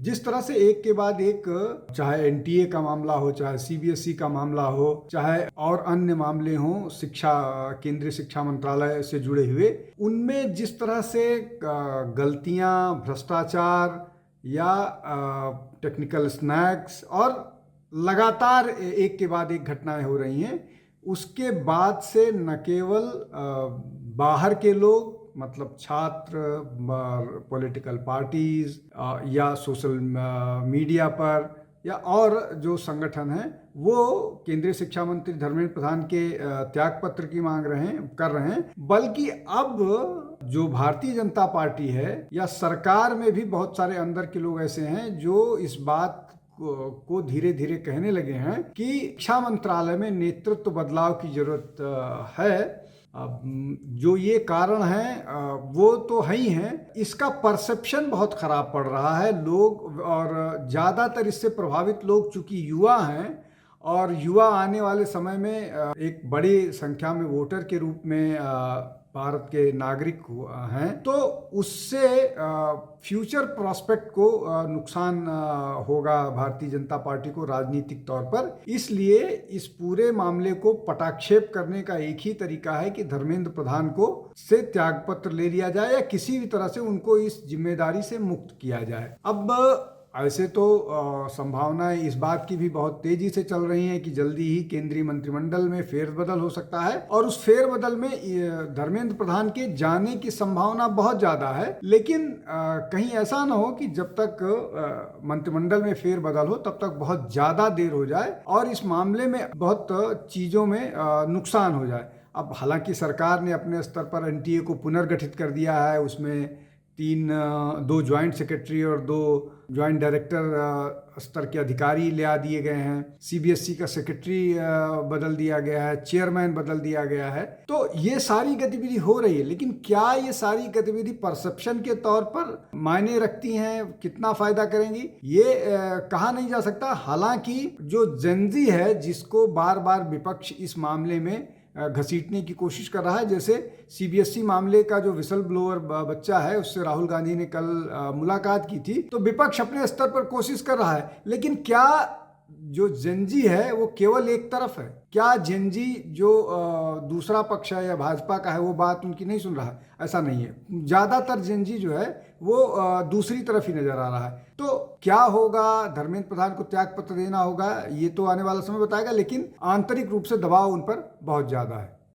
जिस तरह से एक के बाद एक, चाहे एनटीए का मामला हो, चाहे सीबीएसई का मामला हो, चाहे और अन्य मामले हों शिक्षा, केंद्रीय शिक्षा मंत्रालय से जुड़े हुए, उनमें जिस तरह से गलतियां, भ्रष्टाचार या टेक्निकल स्नैक्स और लगातार एक के बाद एक घटनाएं हो रही हैं, उसके बाद से न केवल बाहर के लोग, मतलब छात्र, पॉलिटिकल पार्टीज या सोशल मीडिया पर या और जो संगठन हैं, वो केंद्रीय शिक्षा मंत्री धर्मेंद्र प्रधान के त्यागपत्र की मांग कर रहे हैं, बल्कि अब जो भारतीय जनता पार्टी है या सरकार में भी बहुत सारे अंदर के लोग ऐसे हैं जो इस बात को धीरे धीरे कहने लगे हैं कि शिक्षा मंत्रालय में नेतृत्व बदलाव की जरूरत है। जो ये कारण है वो तो है ही है, इसका परसेप्शन बहुत खराब पड़ रहा है लोग, और ज़्यादातर इससे प्रभावित लोग चूंकि युवा हैं और युवा आने वाले समय में एक बड़ी संख्या में वोटर के रूप में भारत के नागरिक हैं, तो उससे फ्यूचर प्रोस्पेक्ट को नुकसान होगा भारतीय जनता पार्टी को राजनीतिक तौर पर। इसलिए इस पूरे मामले को पटाक्षेप करने का एक ही तरीका है कि धर्मेंद्र प्रधान को से त्यागपत्र ले लिया जाए या किसी भी तरह से उनको इस जिम्मेदारी से मुक्त किया जाए। अब ऐसे तो संभावनाएं इस बात की भी बहुत तेजी से चल रही हैं कि जल्दी ही केंद्रीय मंत्रिमंडल में फेरबदल हो सकता है, और उस फेरबदल में धर्मेंद्र प्रधान के जाने की संभावना बहुत ज्यादा है। लेकिन कहीं ऐसा ना हो कि जब तक मंत्रिमंडल में फेरबदल हो तब तक बहुत ज्यादा देर हो जाए और इस मामले में बहुत चीजों में नुकसान हो जाए। अब हालांकि सरकार ने अपने स्तर पर एनटीए को पुनर्गठित कर दिया है, उसमें 2 ज्वाइंट सेक्रेटरी और 2 ज्वाइंट डायरेक्टर स्तर के अधिकारी ले आ दिए गए हैं, सीबीएसई का सेक्रेटरी बदल दिया गया है, चेयरमैन बदल दिया गया है। तो ये सारी गतिविधि हो रही है, लेकिन क्या ये सारी गतिविधि परसेप्शन के तौर पर मायने रखती हैं, कितना फायदा करेंगी, ये कहा नहीं जा सकता। हालांकि जो जेनजी है जिसको बार बार विपक्ष इस मामले में घसीटने की कोशिश कर रहा है, जैसे सीबीएसई मामले का जो विसल ब्लोअर बच्चा है उससे राहुल गांधी ने कल मुलाकात की थी, तो विपक्ष अपने स्तर पर कोशिश कर रहा है। लेकिन क्या जो जेनजी है वो केवल एक तरफ है? क्या जेनजी जो दूसरा पक्ष है या भाजपा का है वो बात उनकी नहीं सुन रहा है? ऐसा नहीं है। ज़्यादातर जेनजी जो है वो दूसरी तरफ ही नजर आ रहा है। तो क्या होगा, धर्मेंद्र प्रधान को त्यागपत्र देना होगा, ये तो आने वाला समय बताएगा, लेकिन आंतरिक रूप से दबाव उन पर बहुत ज़्यादा है।